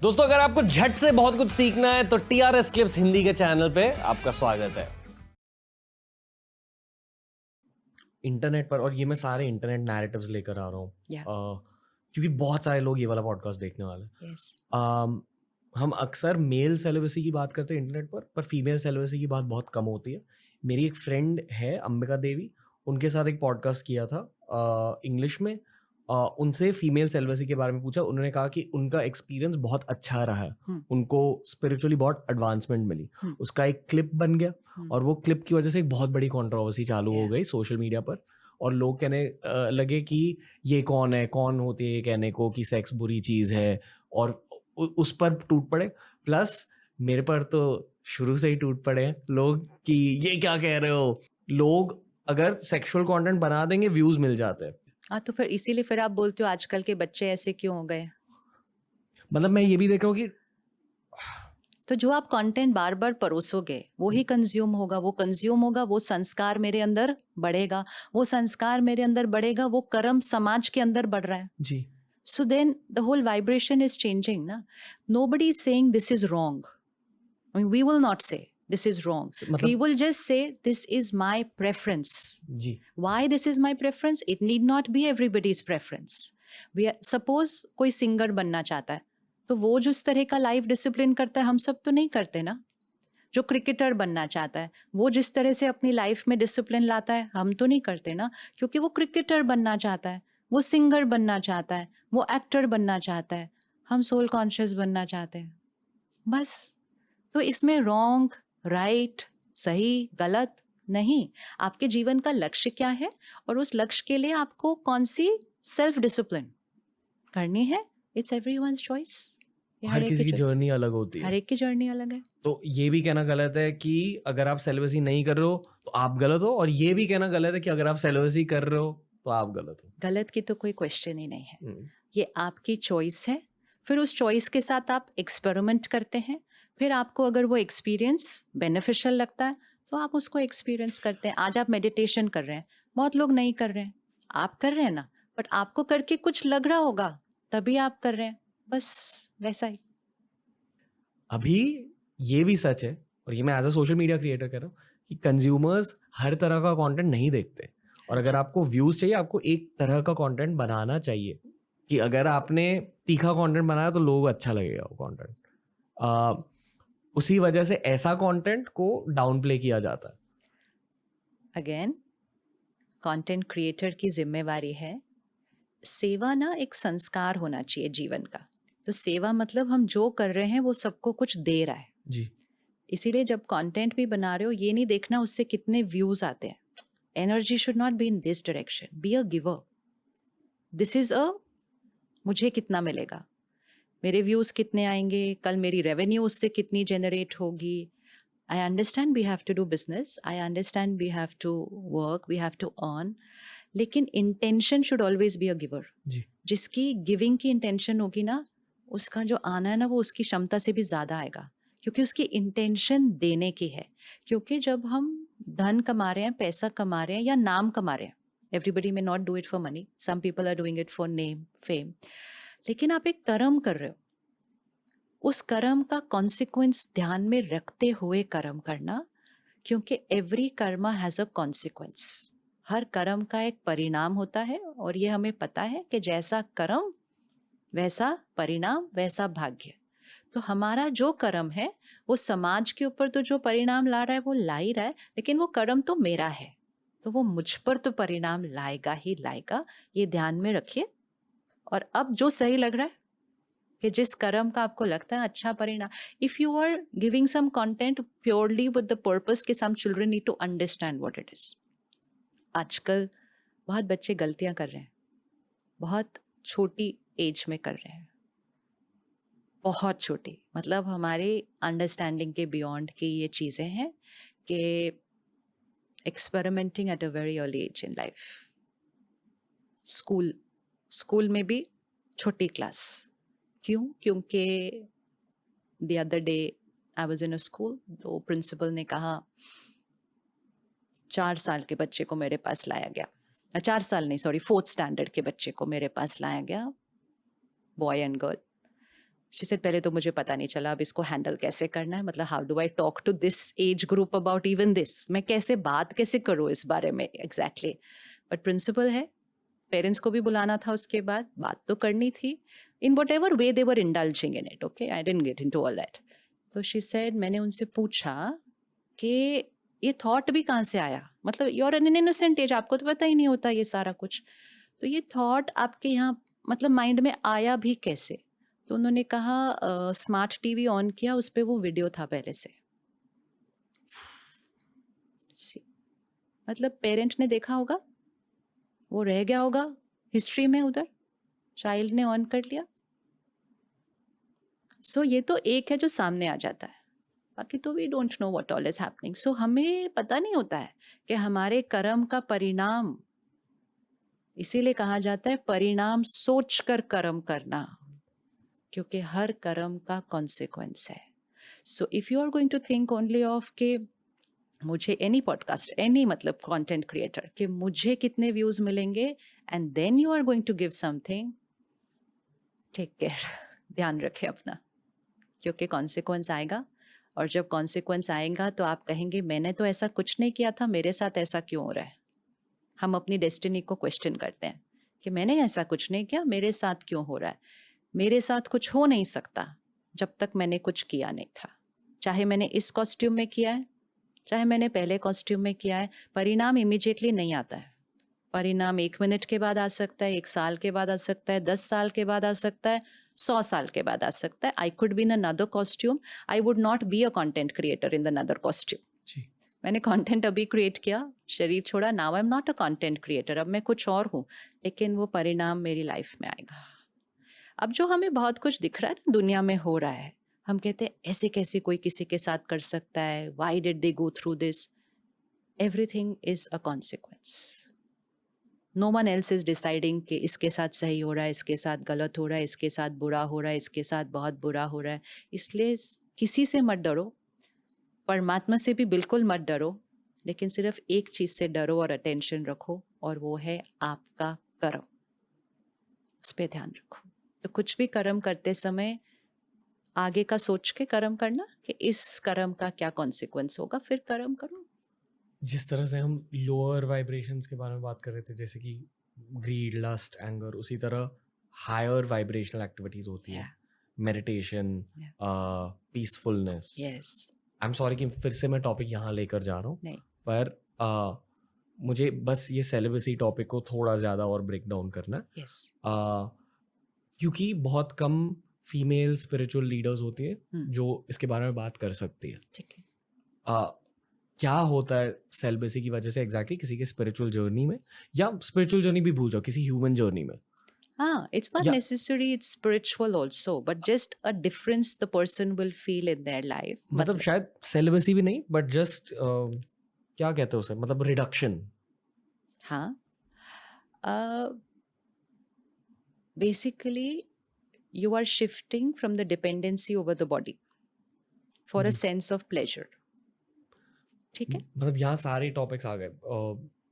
दोस्तों, अगर आपको झट से बहुत कुछ सीखना है तो टीआरएस क्लिप्स हिंदी के चैनल पे आपका स्वागत है। इंटरनेट पर, और ये मैं सारे इंटरनेट नैरेटिव्स लेकर आ रहा हूँ क्योंकि बहुत सारे लोग ये वाला पॉडकास्ट देखने वाले हैं। Yes. हम अक्सर मेल सेलिबेसी की बात करते हैं इंटरनेट पर फीमेल सेलिबेसी की बात बहुत कम होती है। मेरी एक फ्रेंड है अंबिका देवी, उनके साथ एक पॉडकास्ट किया था इंग्लिश में। उनसे फीमेल सेलिबेसी के बारे में पूछा, उन्होंने कहा कि उनका एक्सपीरियंस बहुत अच्छा रहा है, उनको स्पिरिचुअली बहुत एडवांसमेंट मिली। उसका एक क्लिप बन गया और वो क्लिप की वजह से एक बहुत बड़ी कंट्रोवर्सी चालू हो गई सोशल मीडिया पर, और लोग कहने लगे कि ये कौन है, कौन होती है ये कहने को कि सेक्स बुरी चीज़ है, और उस पर टूट पड़े। प्लस मेरे पर तो शुरू से ही टूट पड़े हैं लोग कि ये क्या कह रहे हो। लोग अगर सेक्सुअल कंटेंट बना देंगे व्यूज मिल जाते हैं। तो फिर इसीलिए फिर आप बोलते हो आजकल के बच्चे ऐसे क्यों हो गए? मतलब मैं ये भी देख रहा हूँ कि तो जो आप कंटेंट बार बार परोसोगे वो ही कंज्यूम होगा, वो कंज्यूम होगा, वो संस्कार मेरे अंदर बढ़ेगा, वो संस्कार मेरे अंदर बढ़ेगा, वो कर्म समाज के अंदर बढ़ रहा है जी। So then the whole vibration is changing, na? Nobody is saying this is wrong. I mean, we will not say this is wrong. We will just say this is my preference. जी। Why this is my preference? It need not be everybody's preference. Suppose कोई singer बनना चाहता है तो वो जिस तरह का लाइफ डिसिप्लिन करता है हम सब तो नहीं करते ना। जो क्रिकेटर बनना चाहता है वो जिस तरह से अपनी लाइफ में डिसिप्लिन लाता है हम तो नहीं करते ना, क्योंकि वो क्रिकेटर बनना चाहता है, वो सिंगर बनना चाहता है, वो एक्टर बनना चाहता है, हम सोल कॉन्शियस बनना चाहते हैं बस। तो इसमें रॉन्ग राइट सही गलत नहीं, आपके जीवन का लक्ष्य क्या है और उस लक्ष्य के लिए आपको कौन सी सेल्फ डिसिप्लिन करनी है, इट्स एवरीवन्स चॉइस। हर किसी की जर्नी अलग होती है, हर एक की जर्नी अलग है। तो ये भी कहना गलत है कि अगर आप सेलिबेसी नहीं कर रहे हो तो आप गलत हो, और ये भी कहना गलत है कि अगर आप सेलिबेसी कर रहे हो तो आप गलत हो। गलत की तो कोई क्वेश्चन ही नहीं है, ये आपकी चॉइस है। फिर उस चॉइस के साथ आप एक्सपेरिमेंट करते हैं, फिर आपको अगर वो एक्सपीरियंस बेनिफिशियल लगता है तो आप उसको एक्सपीरियंस करते हैं। आज आप मेडिटेशन कर रहे हैं, बहुत लोग नहीं कर रहे हैं, आप कर रहे हैं ना, बट आपको करके कुछ लग रहा होगा तभी आप कर रहे हैं, बस वैसा ही। अभी ये भी सच है, और ये मैं as a social media creator कह रहा हूँ, कि कंज्यूमर्स हर तरह का कंटेंट नहीं देखते, और अगर आपको व्यूज चाहिए आपको एक तरह का कंटेंट बनाना चाहिए। कि अगर आपने तीखा कंटेंट बनाया तो लोगों को अच्छा लगेगा वो कंटेंट, उसी वजह से ऐसा कंटेंट को डाउन प्ले किया जाता है। अगेन कंटेंट क्रिएटर की जिम्मेवारी है, सेवा ना एक संस्कार होना चाहिए जीवन का। तो सेवा मतलब हम जो कर रहे हैं वो सबको कुछ दे रहा है जी। इसीलिए जब कंटेंट भी बना रहे हो ये नहीं देखना उससे कितने व्यूज आते हैं। Energy should not be in this direction, B a giver. This is a मुझे कितना मिलेगा, मेरे व्यूज कितने आएंगे, कल मेरी रेवेन्यू उससे कितनी जनरेट होगी। I understand we have to do business, I understand we have to work, we have to earn, लेकिन intention should always be a giver. जिसकी गिविंग की इंटेंशन होगी ना, उसका जो आना है ना वो उसकी क्षमता से भी ज़्यादा आएगा, क्योंकि उसकी इंटेंशन देने की है। क्योंकि जब हम धन कमा रहे हैं, पैसा कमा रहे हैं या नाम कमा रहे हैं, everybody may not do it for money, some people are doing it for name fame, लेकिन आप एक कर्म कर रहे हो, उस कर्म का कॉन्सिक्वेंस ध्यान में रखते हुए कर्म करना, क्योंकि every karma has a consequence. हर कर्म का एक परिणाम होता है, और ये हमें पता है कि जैसा कर्म वैसा परिणाम वैसा भाग्य। तो हमारा जो कर्म है वो समाज के ऊपर तो जो परिणाम ला रहा है वो ला ही रहा है, लेकिन वो कर्म तो मेरा है तो वो मुझ पर तो परिणाम लाएगा ही लाएगा, ये ध्यान में रखिए। और अब जो सही लग रहा है कि जिस कर्म का आपको लगता है अच्छा परिणाम, if you are giving some content purely with the purpose कि some children need to understand what it is. आजकल बहुत बच्चे गलतियां कर रहे हैं, बहुत छोटी एज में कर रहे हैं, बहुत छोटी, मतलब हमारे अंडरस्टैंडिंग के बियॉन्ड की ये चीज़ें हैं कि experimenting at a very early age in life. School में भी छोटी क्लास, क्यों? क्योंकि the other day I was in a school, तो प्रिंसिपल ने कहा 4 साल के बच्चे को मेरे पास लाया गया, 4 साल नहीं सॉरी 4th स्टैंडर्ड के बच्चे को मेरे पास लाया गया, boy and girl. She said पहले तो मुझे पता नहीं चला अब इसको हैंडल कैसे करना है, मतलब how do I talk to this age group about even this, मैं कैसे बात कैसे करूँ इस बारे में एग्जैक्टली। बट प्रिंसिपल है, पेरेंट्स को भी बुलाना था, उसके बाद बात तो करनी थी, in what ever way they were indulging in it, okay, I didn't get into all that. तो शी सेड, मैंने उनसे पूछा कि ये थॉट भी कहाँ से आया, मतलब you are an innocent age, आपको तो पता ही नहीं होता ये सारा कुछ, तो ये थॉट आपके यहाँ मतलब माइंड में आया भी कैसे? तो उन्होंने कहा स्मार्ट टीवी ऑन किया, उस पर वो वीडियो था पहले से। See, मतलब पेरेंट ने देखा होगा, वो रह गया होगा हिस्ट्री में, उधर चाइल्ड ने ऑन कर लिया। सो ये तो एक है जो सामने आ जाता है, बाकी तो we don't know what all is happening. So हमें पता नहीं होता है कि हमारे कर्म का परिणाम, इसीलिए कहा जाता है परिणाम सोच कर कर्म करना, क्योंकि हर कर्म का कॉन्सिक्वेंस है। So if you are going to think only of के मुझे एनी पॉडकास्ट, एनी मतलब कंटेंट क्रिएटर, कि मुझे कितने व्यूज मिलेंगे, and then you are going to give something, take care, ध्यान रखें अपना, क्योंकि कॉन्सिक्वेंस आएगा, और जब कॉन्सिक्वेंस आएगा तो आप कहेंगे मैंने तो ऐसा कुछ नहीं किया था, मेरे साथ ऐसा क्यों हो रहा है। हम अपनी डेस्टिनी को क्वेश्चन करते हैं कि मैंने ऐसा कुछ नहीं किया, मेरे साथ क्यों हो रहा है। मेरे साथ कुछ हो नहीं सकता जब तक मैंने कुछ किया नहीं था, चाहे मैंने इस कॉस्ट्यूम में किया है, चाहे मैंने पहले कॉस्ट्यूम में किया है। परिणाम इमीडिएटली नहीं आता है, परिणाम 1 मिनट के बाद आ सकता है, 1 साल के बाद आ सकता है, 10 साल के बाद आ सकता है, 100 साल के बाद आ सकता है। I could be in another costume, I would not be a content creator in the another costume. मैंने कंटेंट अभी क्रिएट किया, शरीर छोड़ा, now I am not a content creator, अब मैं कुछ और हूँ, लेकिन वो परिणाम मेरी लाइफ में आएगा। अब जो हमें बहुत कुछ दिख रहा है ना दुनिया में हो रहा है, हम कहते हैं ऐसे कैसे कोई किसी के साथ कर सकता है, why did they go through this. Everything is a consequence, no one else is deciding कि इसके साथ सही हो रहा है, इसके साथ गलत हो रहा है, इसके साथ बुरा हो रहा है, इसके साथ बहुत बुरा हो रहा है। इसलिए किसी से मत डरो, परमात्मा से भी बिल्कुल मत डरो, लेकिन सिर्फ एक चीज़ से डरो और अटेंशन रखो, और वो है आपका कर्म, उस पर ध्यान रखो। तो कुछ भी कर्म करते समय आगे का सोच के कर्म करना कि इस कर्म का क्या कॉन्सिक्वेंस होगा, फिर कर्म करो। जिस तरह से हम लोअर वाइब्रेशंस के बारे में बात कर रहे थे, जैसे कि ग्रीड, लस्ट, एंगर, उसी तरह हायर वाइब्रेशनल एक्टिविटीज होती है, meditation, peacefulness. Yes, I am sorry कि फिर से मैं टॉपिक यहाँ लेकर जा रहा हूँ, नहीं, पर मुझे बस ये सेलिबेसी टॉपिक को थोड़ा ज़्यादा और ब्रेक डाउन करना है। यस, क्योंकि बहुत कम फीमेल स्पिरिचुअल लीडर्स होती हैं जो इसके बारे में बात कर सकती है। ठीक है। क्या होता है सेलिबेसी की वजह से एग्जैक्टली किसी के स्पिरिचुअल जर्नी में, या स्पिरिचुअल जर्नी भी भूल जाओ, किसी ह्यूमन जर्नी में? हाँ, it's not या necessary it's spiritual also, but just a difference the person will feel in their life. मतलब शायद सेलिबेसी भी नहीं, बट जस्ट क्या कहते हैं उसे, मतलब रिडक्शन। हाँ, basically you are shifting from the dependency over the body for a ji. sense of pleasure. ठीक है? मतलब यहाँ सारे टॉपिक्स आ गए,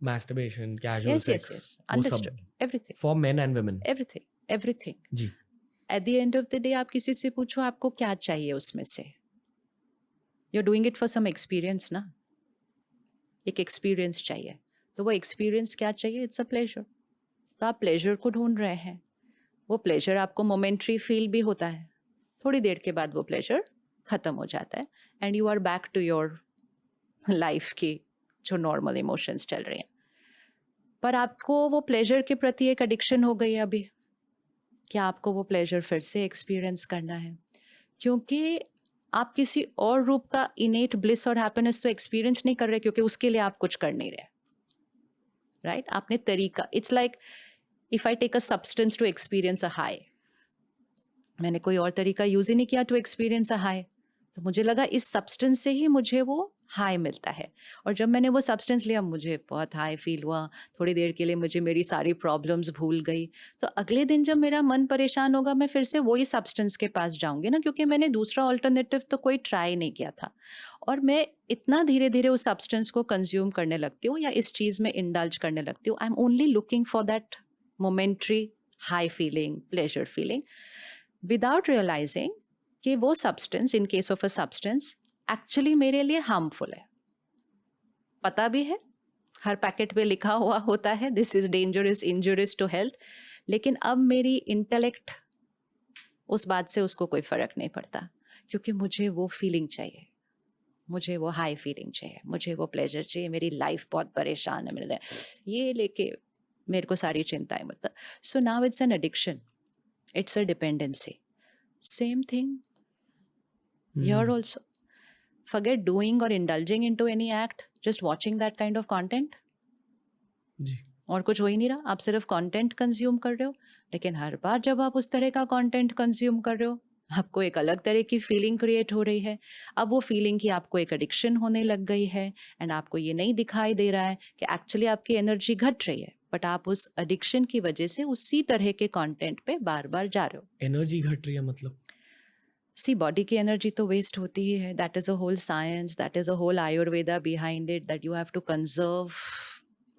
masturbation, casual Yes, yes, sex, yes. वो सब Understood. Everything. For men and women. Everything. Everything. जी। At the end of the day आप किसी से पूछो आपको क्या चाहिए उसमें से, you're doing it for some experience ना, एक एक्सपीरियंस चाहिए, तो वो एक्सपीरियंस क्या चाहिए? It's a pleasure. तो आप प्लेजर को ढूंढ रहे हैं, वो प्लेजर आपको मोमेंट्री फील भी होता है, थोड़ी देर के बाद वो प्लेजर ख़त्म हो जाता है, and you are back to your life की जो नॉर्मल इमोशंस चल रही हैं। पर आपको वो प्लेजर के प्रति एक एडिक्शन हो गई है अभी, क्या आपको वो प्लेजर फिर से एक्सपीरियंस करना है, क्योंकि आप किसी और रूप का इनेट ब्लिस और हैप्पीनेस तो एक्सपीरियंस नहीं कर रहे, क्योंकि उसके लिए आप कुछ कर नहीं रहे, राइट? आपने तरीका, it's like if I take a substance to experience a high, मैंने कोई और तरीका यूज ही नहीं किया टू एक्सपीरियंस अ हाई, तो मुझे लगा इस सब्सटेंस से ही मुझे वो हाई मिलता है, और जब मैंने वो सब्सटेंस लिया मुझे बहुत हाई फील हुआ, थोड़ी देर के लिए मुझे मेरी सारी प्रॉब्लम्स भूल गई। तो अगले दिन जब मेरा मन परेशान होगा मैं फिर से वही सब्सटेंस के पास जाऊंगी ना, क्योंकि मैंने दूसरा ऑल्टरनेटिव तो कोई ट्राई नहीं किया था, और मैं इतना धीरे धीरे उस सब्सटेंस को कंज्यूम करने लगती हूँ या इस चीज़ में इंडल्ज करने लगती हूँ। I am only looking for that momentary high feeling, pleasure feeling. Without realizing कि वो substance, in case of a substance, actually मेरे लिए हार्मफुल है। पता भी है, हर पैकेट पे लिखा हुआ होता है this is dangerous, injurious to health, लेकिन अब मेरी इंटेलेक्ट उस बात से उसको कोई फर्क नहीं पड़ता, क्योंकि मुझे वो फीलिंग चाहिए, मुझे वो हाई फीलिंग चाहिए, मुझे वो प्लेजर चाहिए, मेरी लाइफ बहुत परेशान है मेरे लिए, ये लेके मेरे को सारी चिंताएं मतलब। So now it's an addiction, it's a dependency. Same thing here also. Forget doing or indulging into any act, just watching that kind of content. जी और कुछ हो ही नहीं रहा, आप सिर्फ कंटेंट कंज्यूम कर रहे हो। लेकिन हर बार जब आप उस तरह का कंटेंट कंज्यूम कर रहे हो, आपको एक अलग तरह की फीलिंग क्रिएट हो रही है। अब वो फीलिंग की आपको एक एडिक्शन होने लग गई है, एंड आपको ये नहीं दिखाई दे रहा है कि एक्चुअली आपकी एनर्जी घट रही है, बट आप उस एडिक्शन की वजह से उसी तरह के कंटेंट पे बार बार जा रहे हो। एनर्जी घट रही है मतलब? सी, बॉडी की एनर्जी तो वेस्ट होती ही है, that is a whole science, that is a whole Ayurveda behind it, that you have to conserve,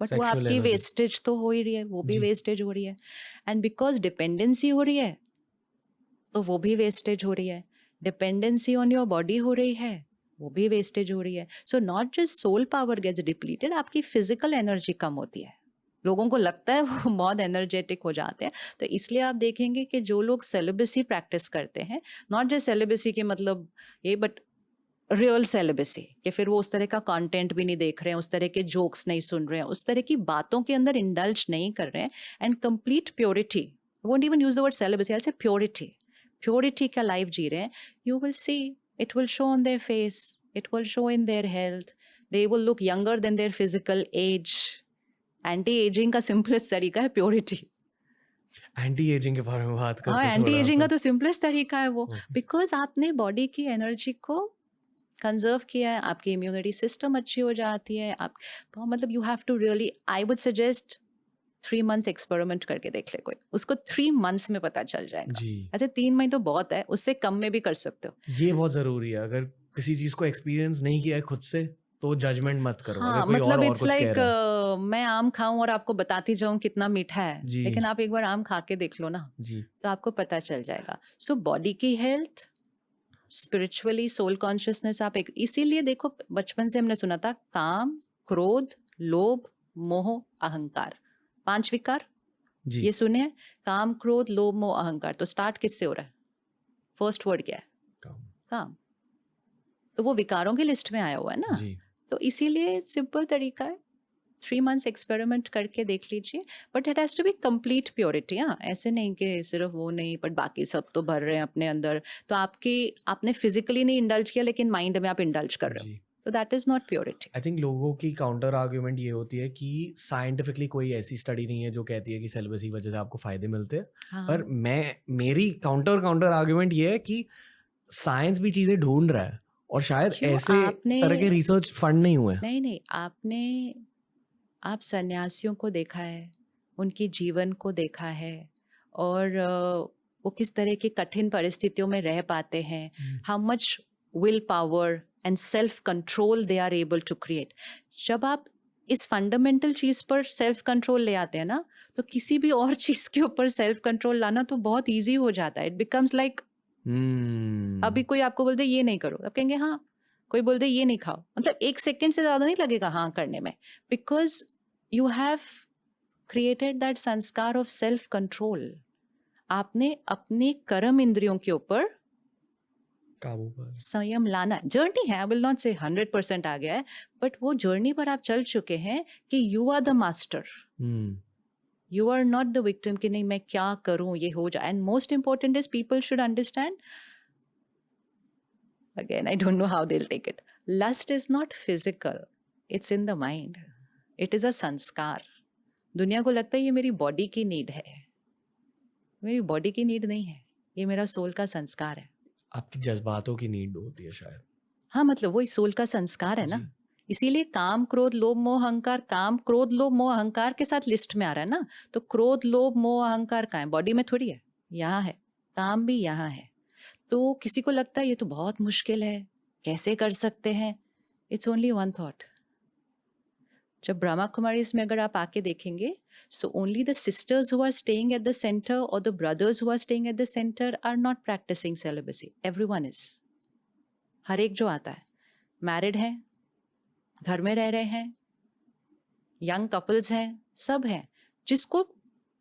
but वो सेक्सुअल आपकी एनर्जी। वेस्टेज तो हो ही रही है, वो भी जी वेस्टेज हो रही है। एंड बिकॉज डिपेंडेंसी हो रही है तो वो भी वेस्टेज हो रही है, डिपेंडेंसी ऑन योर बॉडी हो रही है, वो भी वेस्टेज हो रही है। So not just soul power gets depleted, आपकी फिजिकल एनर्जी कम होती है। लोगों को लगता है वो बहुत एनर्जेटिक हो जाते हैं। तो इसलिए आप देखेंगे कि जो लोग सेलिबेसी प्रैक्टिस करते हैं, नॉट जस्ट सेलिबेसी के मतलब ये, बट रियल सेलिबेसी, कि फिर वो उस तरह का कंटेंट भी नहीं देख रहे हैं, उस तरह के जोक्स नहीं सुन रहे हैं, उस तरह की बातों के अंदर इंडल्ज नहीं कर रहे हैं, and complete purity, won't even use the word celibacy, I say purity, purity का लाइफ जी रहे हैं, you will see it will show on their face, it will show in their health, they will look younger than their physical age. Anti ageing का simplest तरीका है purity. Anti ageing के बारे में बात हाँ, करते हैं एंटी थोड़ा एजिंग सा। का तो सिंपलेस्ट तरीका है वो, ओके बिकॉज आपने बॉडी की एनर्जी को कंजर्व किया है, आपकी इम्यूनिटी सिस्टम अच्छी हो जाती है। आप मतलब you have to really, I would suggest 3 months experiment करके देख ले कोई, उसको 3 months में पता चल जाएगा। जी, अच्छा 3 महीने तो बहुत है, उससे कम में भी कर सकते हो। ये बहुत ज़रूरी है। अगर किसी चीज़ को एक्सपीरियंस नहीं किया है खुद से, तो जजमेंट मत करो। अगर हाँ, कोई मतलब और इट्स कुछ कह लाइक रहा है। मैं आम खाऊं और आपको बताती जाऊं कितना मीठा है, जी, लेकिन आप एक बार आम खा के देख लो ना, जी, तो आपको पता चल जाएगा। सो बॉडी की हेल्थ, स्पिरिचुअली, सोल कॉन्शियसनेस, आप एक, इसीलिए देखो बचपन से हमने सुना था काम, क्रोध, लोभ, मोह, अहंकार, 5 विकार, जी, ये सुने हैं? काम, क्रोध, लोभ, मोह, अहंकार। तो स्टार्ट किससे हो रहा है? फर्स्ट वर्ड क्या है? काम, काम। तो वो विकारों की लिस्ट में आया हुआ है ना। जी। तो इसीलिए सिंपल तरीका है, 3 months एक्सपेरिमेंट करके देख लीजिए, but it has to be complete purity. हाँ, ऐसे नहीं कि सिर्फ वो नहीं, बट बाकी सब तो भर रहे हैं अपने अंदर। तो आपने फिजिकली नहीं इंडल्ज किया, लेकिन माइंड में आप इंडल्ज कर रहे हो, जी। तो that is not purity. I think लोगों की काउंटर आर्ग्यूमेंट ये होती है कि साइंटिफिकली कोई ऐसी स्टडी नहीं है जो कहती है कि सेलिबसी की वजह से आपको फ़ायदे मिलते हैं। पर हाँ, मेरी काउंटर आर्ग्यूमेंट ये है कि साइंस भी चीज़ें ढूँढ रहा है और शायद क्यों ऐसे आपने, तरह के रिसर्च फंड नहीं हुए हैं। नहीं नहीं, आप सन्यासियों को देखा है, उनकी जीवन को देखा है, और वो किस तरह की कठिन परिस्थितियों में रह पाते हैं, how much will power and self control they are able to create. जब आप इस फंडामेंटल चीज़ पर सेल्फ कंट्रोल ले आते हैं ना, तो किसी भी और चीज़ के ऊपर सेल्फ कंट्रोल लाना तो बहुत ईजी हो जाता है। इट बिकम्स लाइक, अभी कोई आपको बोल दे ये नहीं करो, आप कहेंगे हाँ, कोई बोल दे ये नहीं खाओ, मतलब 1 सेकंड से ज़्यादा नहीं लगेगा हाँ करने में, because you have created that संस्कार ऑफ सेल्फ कंट्रोल। आपने अपने कर्म इंद्रियों के ऊपर काबू पर। संयम लाना है। जर्नी है, आई विल नॉट से 100% आ गया है, बट वो जर्नी पर आप चल चुके हैं कि you are the master, you are not the victim कि नहीं मैं क्या करूं ये हो जाए। And most important is people should understand, again I don't know how they'll take it, lust is not physical, it's in the mind, it is a sanskar। दुनिया को लगता है ये मेरी बॉडी की नीड है, मेरी बॉडी की नीड नहीं है, ये मेरा सोल का संस्कार है। आपकी जज्बातों की नीड होती है शायद। हाँ, मतलब वही सोल का संस्कार है ना। जी, इसीलिए काम, क्रोध, लोभ, मोह, अहंकार, काम, क्रोध, लोभ, मोह, अहंकार के साथ लिस्ट में आ रहा है ना। तो क्रोध, लोभ, मोह, अहंकार कहाँ है? बॉडी में थोड़ी है, यहाँ है। काम भी यहाँ है। तो किसी को लगता है ये तो बहुत मुश्किल है, कैसे कर सकते हैं? इट्स ओनली वन थॉट, जब ब्रह्मा कुमारीज में अगर आप आके देखेंगे, so only the sisters who are staying at the center or the brothers who are staying at the center are not practicing celibacy. Everyone is. हर एक जो आता है मैरिड है, घर में रह रहे हैं, यंग कपल्स हैं, सब हैं, जिसको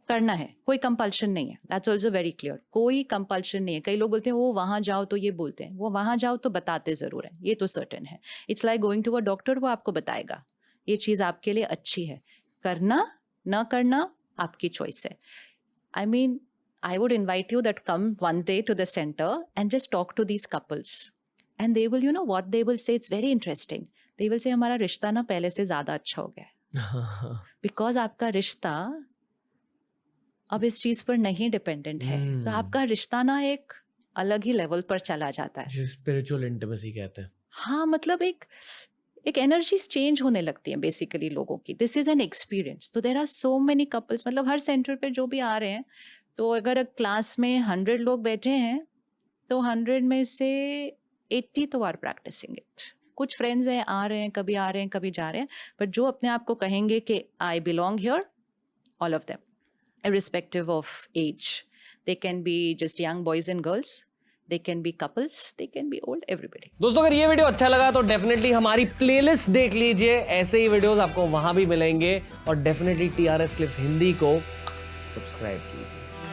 करना है, कोई कंपल्शन नहीं है. दैट्स ऑल्सो वेरी क्लियर, कोई कंपल्शन नहीं है. कई लोग बोलते हैं वो वहाँ जाओ, तो ये बोलते हैं वो वहाँ जाओ तो बताते ज़रूर हैं, ये तो सर्टेन है. It's like going to a doctor, वो आपको बताएगा ये चीज़ आपके लिए अच्छी है, करना ना करना आपकी चॉइस है. I mean I would invite you that come one day to the centre and just talk to these couples and they will, you know what they will say, it's very interesting. They will say हमारा रिश्ता ना पहले से ज़्यादा अच्छा हो गया है, बिकॉज आपका रिश्ता अब इस चीज पर नहीं डिपेंडेंट है. तो आपका रिश्ता ना एक अलग ही लेवल पर चला जाता है, जिसे स्पिरिचुअल इंटिमेसी कहते हैं. हाँ, मतलब एक एनर्जी चेंज होने लगती है बेसिकली लोगों की. This is an experience. तो there are so many couples, मतलब हर सेंटर पे जो भी आ रहे हैं, तो अगर क्लास में 100 लोग बैठे हैं तो 100 में से 80 तो आर प्रैक्टिसिंग इट. कुछ फ्रेंड्स हैं, आ रहे हैं, कभी आ रहे हैं, कभी जा रहे हैं, बट जो अपने आप को कहेंगे कि I belong here, all of them, irrespective of age. They can be just young boys and girls. They can be couples. They can be old. Everybody. दोस्तों अगर ये वीडियो अच्छा लगा तो डेफिनेटली हमारी प्लेलिस्ट देख लीजिए. ऐसे ही वीडियोस आपको वहां भी मिलेंगे. और डेफिनेटली TRS क्लिप्स हिंदी को सब्सक्राइब कीजिए.